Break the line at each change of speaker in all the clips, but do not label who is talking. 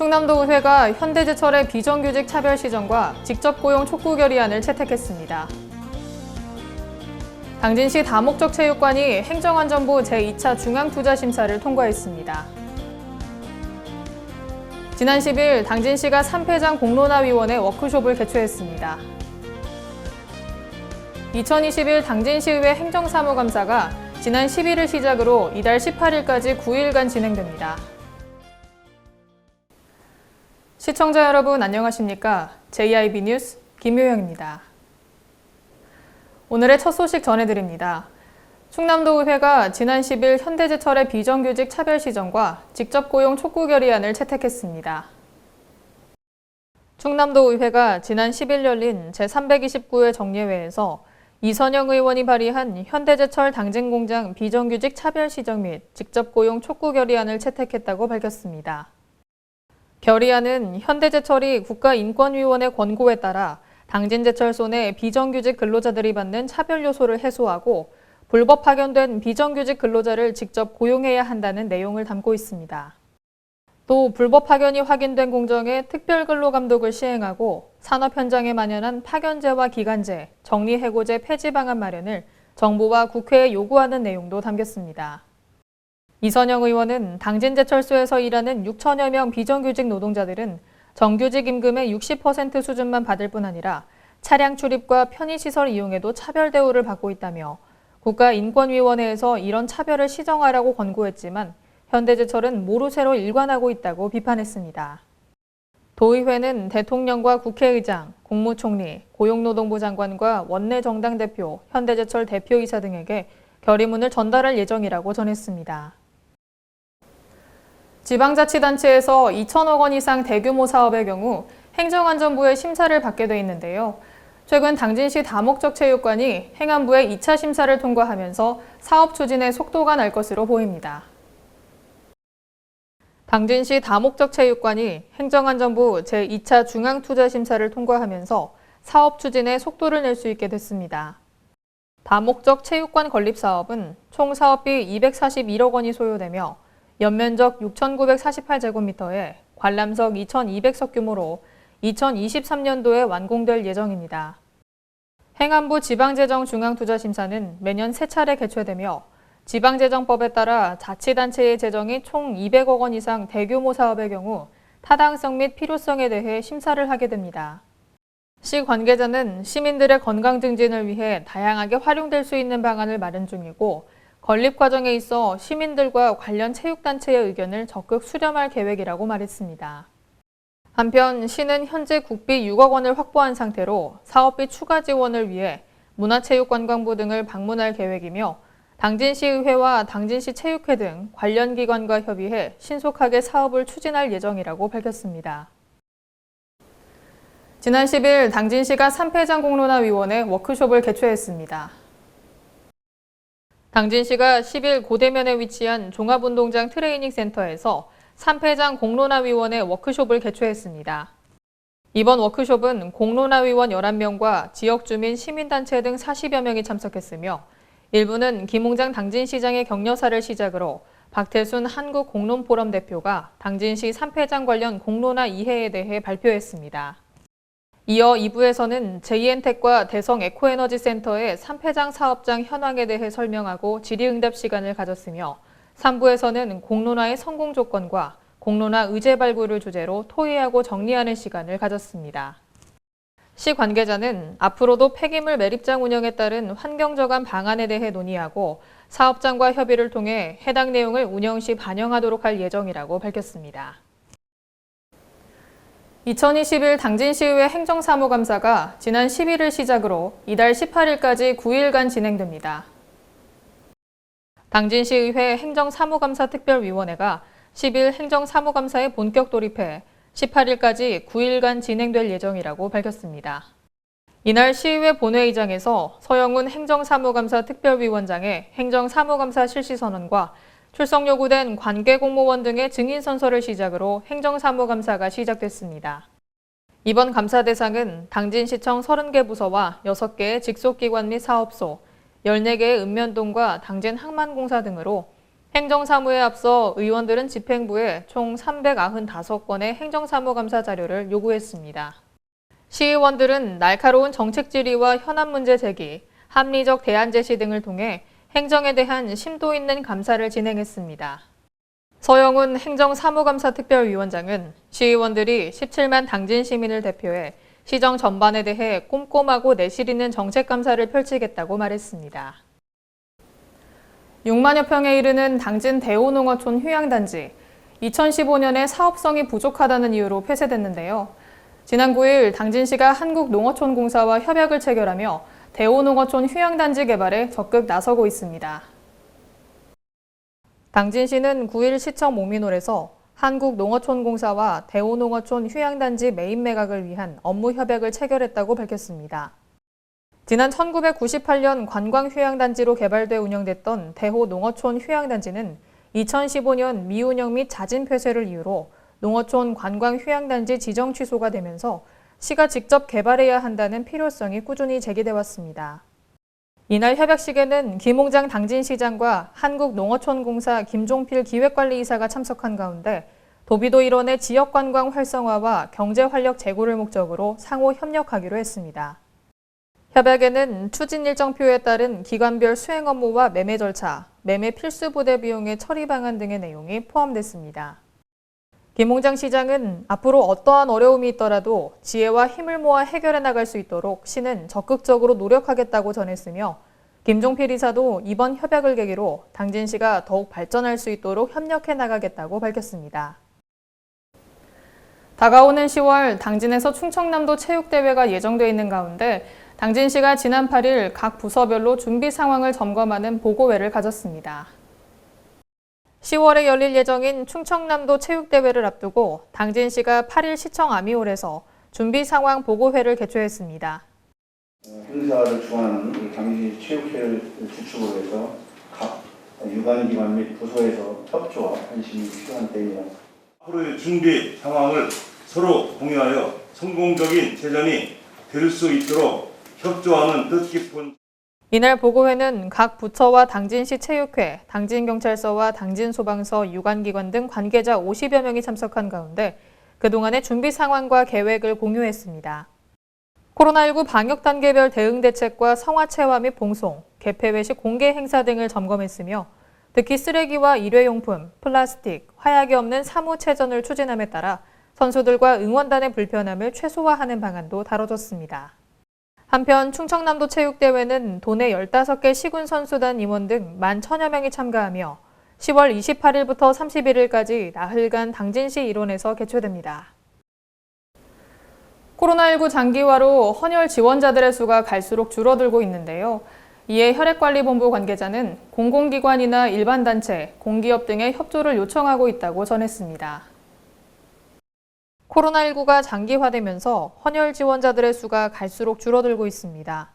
충남도의회가 현대제철의 비정규직 차별 시정과 직접 고용 촉구 결의안을 채택했습니다. 당진시 다목적 체육관이 행정안전부 제2차 중앙투자심사를 통과했습니다. 지난 10일 당진시가 삼패장 공론화위원회 워크숍을 개최했습니다. 2021 당진시의회 행정사무감사가 지난 10일을 시작으로 이달 18일까지 9일간 진행됩니다. 시청자 여러분 안녕하십니까? JIB 뉴스 김효영입니다. 오늘의 첫 소식 전해드립니다. 충남도의회가 지난 10일 현대제철의 비정규직 차별 시정과 직접 고용 촉구 결의안을 채택했습니다. 충남도의회가 지난 10일 열린 제329회 정례회에서 이선영 의원이 발의한 현대제철 당진공장 비정규직 차별 시정 및 직접 고용 촉구 결의안을 채택했다고 밝혔습니다. 결의안은 현대제철이 국가인권위원회 권고에 따라 당진제철소 내 비정규직 근로자들이 받는 차별 요소를 해소하고 불법 파견된 비정규직 근로자를 직접 고용해야 한다는 내용을 담고 있습니다. 또 불법 파견이 확인된 공정에 특별근로감독을 시행하고 산업 현장에 만연한 파견제와 기간제, 정리해고제 폐지 방안 마련을 정부와 국회에 요구하는 내용도 담겼습니다. 이선영 의원은 당진제철소에서 일하는 6천여 명 비정규직 노동자들은 정규직 임금의 60% 수준만 받을 뿐 아니라 차량 출입과 편의시설 이용에도 차별 대우를 받고 있다며 국가인권위원회에서 이런 차별을 시정하라고 권고했지만 현대제철은 모르쇠로 일관하고 있다고 비판했습니다. 도의회는 대통령과 국회의장, 국무총리, 고용노동부 장관과 원내정당 대표, 현대제철 대표이사 등에게 결의문을 전달할 예정이라고 전했습니다. 지방자치단체에서 2천억 원 이상 대규모 사업의 경우 행정안전부의 심사를 받게 돼 있는데요. 최근 당진시 다목적 체육관이 행안부의 2차 심사를 통과하면서 사업 추진에 속도가 날 것으로 보입니다. 당진시 다목적 체육관이 행정안전부 제2차 중앙투자심사를 통과하면서 사업 추진에 속도를 낼 수 있게 됐습니다. 다목적 체육관 건립 사업은 총 사업비 241억 원이 소요되며 연면적 6,948제곱미터에 관람석 2,200석 규모로 2023년도에 완공될 예정입니다. 행안부 지방재정중앙투자심사는 매년 3차례 개최되며 지방재정법에 따라 자치단체의 재정이 총 200억 원 이상 대규모 사업의 경우 타당성 및 필요성에 대해 심사를 하게 됩니다. 시 관계자는 시민들의 건강 증진을 위해 다양하게 활용될 수 있는 방안을 마련 중이고 건립 과정에 있어 시민들과 관련 체육단체의 의견을 적극 수렴할 계획이라고 말했습니다. 한편 시는 현재 국비 6억 원을 확보한 상태로 사업비 추가 지원을 위해 문화체육관광부 등을 방문할 계획이며 당진시의회와 당진시 체육회 등 관련 기관과 협의해 신속하게 사업을 추진할 예정이라고 밝혔습니다. 지난 10일 당진시가 삼패장 공론화위원회 워크숍을 개최했습니다. 당진시가 10일 고대면에 위치한 종합운동장 트레이닝센터에서 삼패장 공론화위원회 워크숍을 개최했습니다. 이번 워크숍은 공론화위원 11명과 지역주민, 시민단체 등 40여 명이 참석했으며 일부는 김홍장 당진시장의 격려사를 시작으로 박태순 한국공론포럼 대표가 당진시 삼패장 관련 공론화 이해에 대해 발표했습니다. 이어 2부에서는 JN텍과 대성 에코에너지센터의 삼패장 사업장 현황에 대해 설명하고 질의응답 시간을 가졌으며 3부에서는 공론화의 성공 조건과 공론화 의제 발굴을 주제로 토의하고 정리하는 시간을 가졌습니다. 시 관계자는 앞으로도 폐기물 매립장 운영에 따른 환경저감 방안에 대해 논의하고 사업장과 협의를 통해 해당 내용을 운영 시 반영하도록 할 예정이라고 밝혔습니다. 2021 당진시의회 행정사무감사가 지난 10일을 시작으로 이달 18일까지 9일간 진행됩니다. 당진시의회 행정사무감사 특별위원회가 10일 행정사무감사에 본격 돌입해 18일까지 9일간 진행될 예정이라고 밝혔습니다. 이날 시의회 본회의장에서 서영훈 행정사무감사 특별위원장의 행정사무감사 실시선언과 출석 요구된 관계공무원 등의 증인선서를 시작으로 행정사무감사가 시작됐습니다. 이번 감사 대상은 당진시청 30개 부서와 6개의 직속기관 및 사업소, 14개의 읍면동과 당진 항만공사 등으로 행정사무에 앞서 의원들은 집행부에 총 395건의 행정사무감사 자료를 요구했습니다. 시의원들은 날카로운 정책 질의와 현안 문제 제기, 합리적 대안 제시 등을 통해 행정에 대한 심도 있는 감사를 진행했습니다. 서영훈 행정사무감사특별위원장은 시의원들이 17만 당진 시민을 대표해 시정 전반에 대해 꼼꼼하고 내실 있는 정책 감사를 펼치겠다고 말했습니다. 6만여 평에 이르는 당진 대호농어촌 휴양단지, 2015년에 사업성이 부족하다는 이유로 폐쇄됐는데요. 지난 9일 당진시가 한국농어촌공사와 협약을 체결하며 대호농어촌 휴양단지 개발에 적극 나서고 있습니다. 당진시는 9일 시청 목민홀에서 한국농어촌공사와 대호농어촌 휴양단지 매입 매각을 위한 업무 협약을 체결했다고 밝혔습니다. 지난 1998년 관광휴양단지로 개발돼 운영됐던 대호농어촌 휴양단지는 2015년 미운영 및 자진 폐쇄를 이유로 농어촌 관광휴양단지 지정 취소가 되면서 시가 직접 개발해야 한다는 필요성이 꾸준히 제기돼 왔습니다. 이날 협약식에는 김홍장 당진시장과 한국농어촌공사 김종필 기획관리이사가 참석한 가운데 도비도 일원의 지역관광 활성화와 경제활력 제고를 목적으로 상호 협력하기로 했습니다. 협약에는 추진 일정표에 따른 기관별 수행 업무와 매매 절차, 매매 필수 부대 비용의 처리 방안 등의 내용이 포함됐습니다. 김홍장 시장은 앞으로 어떠한 어려움이 있더라도 지혜와 힘을 모아 해결해 나갈 수 있도록 시는 적극적으로 노력하겠다고 전했으며 김종필 이사도 이번 협약을 계기로 당진시가 더욱 발전할 수 있도록 협력해 나가겠다고 밝혔습니다. 다가오는 10월 당진에서 충청남도 체육대회가 예정돼 있는 가운데 당진시가 지난 8일 각 부서별로 준비 상황을 점검하는 보고회를 가졌습니다. 10월에 열릴 예정인 충청남도 체육대회를 앞두고 당진시가 8일 시청 아미홀에서 준비 상황 보고회를 개최했습니다.
행사를 주관하는 당진시 체육회를 주축으로 해서 각 유관기관 및 부서에서 협조와 관심이 필요한 때입니다.
앞으로의 준비 상황을 서로 공유하여 성공적인 재전이 될 수 있도록 협조하는 뜻깊은
이날 보고회는 각 부처와 당진시 체육회, 당진경찰서와 당진소방서, 유관기관 등 관계자 50여 명이 참석한 가운데 그동안의 준비 상황과 계획을 공유했습니다. 코로나19 방역 단계별 대응 대책과 성화체화 및 봉송, 개폐 외식 공개 행사 등을 점검했으며 특히 쓰레기와 일회용품, 플라스틱, 화약이 없는 사무체전을 추진함에 따라 선수들과 응원단의 불편함을 최소화하는 방안도 다뤄졌습니다. 한편 충청남도 체육대회는 도내 15개 시군선수단 임원 등 11,000여 명이 참가하며 10월 28일부터 31일까지 나흘간 당진시 일원에서 개최됩니다. 코로나19 장기화로 헌혈 지원자들의 수가 갈수록 줄어들고 있는데요. 이에 혈액관리본부 관계자는 공공기관이나 일반단체, 공기업 등의 협조를 요청하고 있다고 전했습니다. 코로나19가 장기화되면서 헌혈 지원자들의 수가 갈수록 줄어들고 있습니다.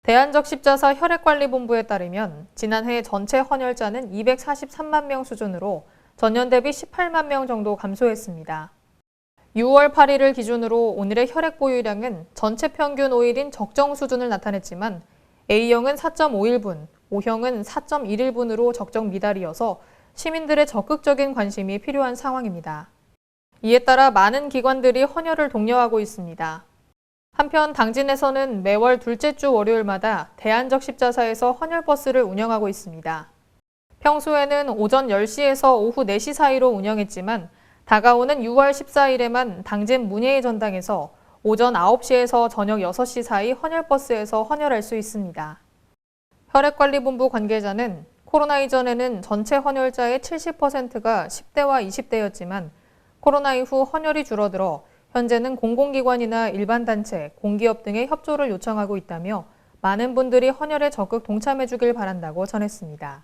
대한적십자사 혈액관리본부에 따르면 지난해 전체 헌혈자는 243만 명 수준으로 전년 대비 18만 명 정도 감소했습니다. 6월 8일을 기준으로 오늘의 혈액 보유량은 전체 평균 5일인 적정 수준을 나타냈지만 A형은 4.51분, O형은 4.11분으로 적정 미달이어서 시민들의 적극적인 관심이 필요한 상황입니다. 이에 따라 많은 기관들이 헌혈을 독려하고 있습니다. 한편 당진에서는 매월 둘째 주 월요일마다 대한적십자사에서 헌혈버스를 운영하고 있습니다. 평소에는 오전 10시에서 오후 4시 사이로 운영했지만 다가오는 6월 14일에만 당진 문예의 전당에서 오전 9시에서 저녁 6시 사이 헌혈버스에서 헌혈할 수 있습니다. 혈액관리본부 관계자는 코로나 이전에는 전체 헌혈자의 70%가 10대와 20대였지만 코로나 이후 헌혈이 줄어들어 현재는 공공기관이나 일반단체, 공기업 등의 협조를 요청하고 있다며 많은 분들이 헌혈에 적극 동참해 주길 바란다고 전했습니다.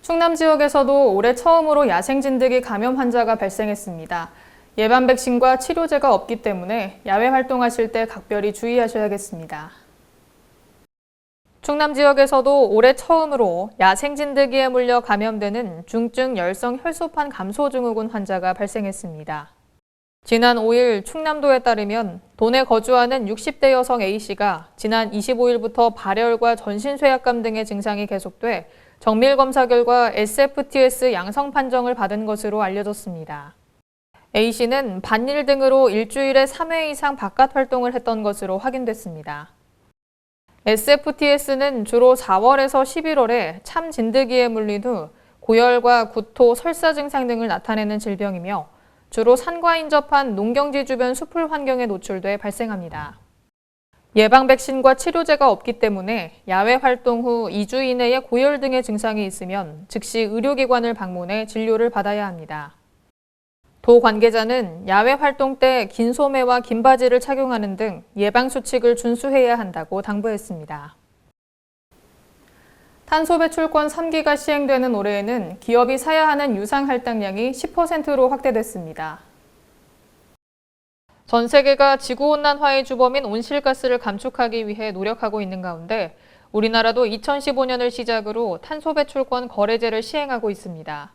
충남 지역에서도 올해 처음으로 야생진드기 감염 환자가 발생했습니다. 예방 백신과 치료제가 없기 때문에 야외 활동하실 때 각별히 주의하셔야겠습니다. 충남 지역에서도 올해 처음으로 야생진드기에 물려 감염되는 중증 열성 혈소판 감소증후군 환자가 발생했습니다. 지난 5일 충남도에 따르면 도내 거주하는 60대 여성 A씨가 지난 25일부터 발열과 전신쇠약감 등의 증상이 계속돼 정밀 검사 결과 SFTS 양성 판정을 받은 것으로 알려졌습니다. A씨는 반일 등으로 일주일에 3회 이상 바깥 활동을 했던 것으로 확인됐습니다. SFTS는 주로 4월에서 11월에 참 진드기에 물린 후 고열과 구토, 설사 증상 등을 나타내는 질병이며 주로 산과 인접한 농경지 주변 수풀 환경에 노출돼 발생합니다. 예방 백신과 치료제가 없기 때문에 야외 활동 후 2주 이내에 고열 등의 증상이 있으면 즉시 의료기관을 방문해 진료를 받아야 합니다. 도 관계자는 야외 활동 때 긴 소매와 긴 바지를 착용하는 등 예방 수칙을 준수해야 한다고 당부했습니다. 탄소 배출권 3기가 시행되는 올해에는 기업이 사야 하는 유상 할당량이 10%로 확대됐습니다. 전 세계가 지구온난화의 주범인 온실가스를 감축하기 위해 노력하고 있는 가운데 우리나라도 2015년을 시작으로 탄소 배출권 거래제를 시행하고 있습니다.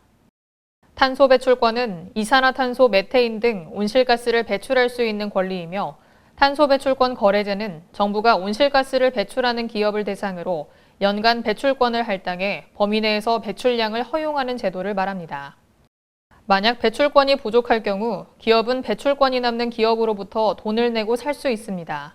탄소 배출권은 이산화탄소, 메테인 등 온실가스를 배출할 수 있는 권리이며 탄소 배출권 거래제는 정부가 온실가스를 배출하는 기업을 대상으로 연간 배출권을 할당해 범위 내에서 배출량을 허용하는 제도를 말합니다. 만약 배출권이 부족할 경우 기업은 배출권이 남는 기업으로부터 돈을 내고 살 수 있습니다.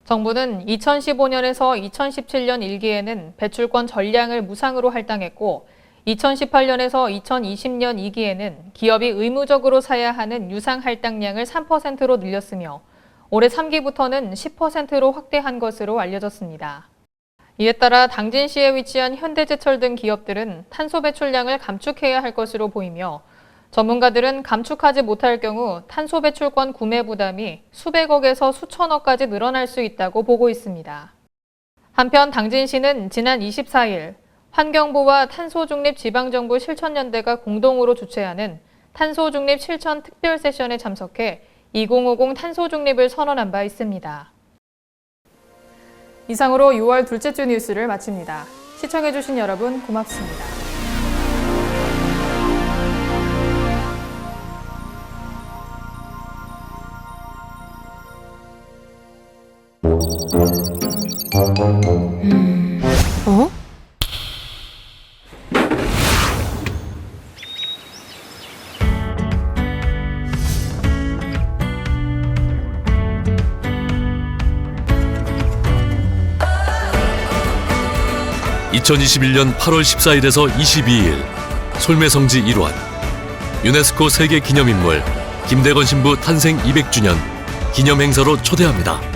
정부는 2015년에서 2017년 1기에는 배출권 전량을 무상으로 할당했고 2018년에서 2020년 2기에는 기업이 의무적으로 사야 하는 유상 할당량을 3%로 늘렸으며 올해 3기부터는 10%로 확대한 것으로 알려졌습니다. 이에 따라 당진시에 위치한 현대제철 등 기업들은 탄소 배출량을 감축해야 할 것으로 보이며 전문가들은 감축하지 못할 경우 탄소 배출권 구매 부담이 수백억에서 수천억까지 늘어날 수 있다고 보고 있습니다. 한편 당진시는 지난 24일 환경부와 탄소중립지방정부 실천연대가 공동으로 주최하는 탄소중립 실천 특별 세션에 참석해 2050 탄소중립을 선언한 바 있습니다. 이상으로 6월 둘째 주 뉴스를 마칩니다. 시청해주신 여러분 고맙습니다.
어?
2021년 8월 14일에서 22일 솔매성지 일환 유네스코 세계기념인물 김대건 신부 탄생 200주년 기념행사로 초대합니다.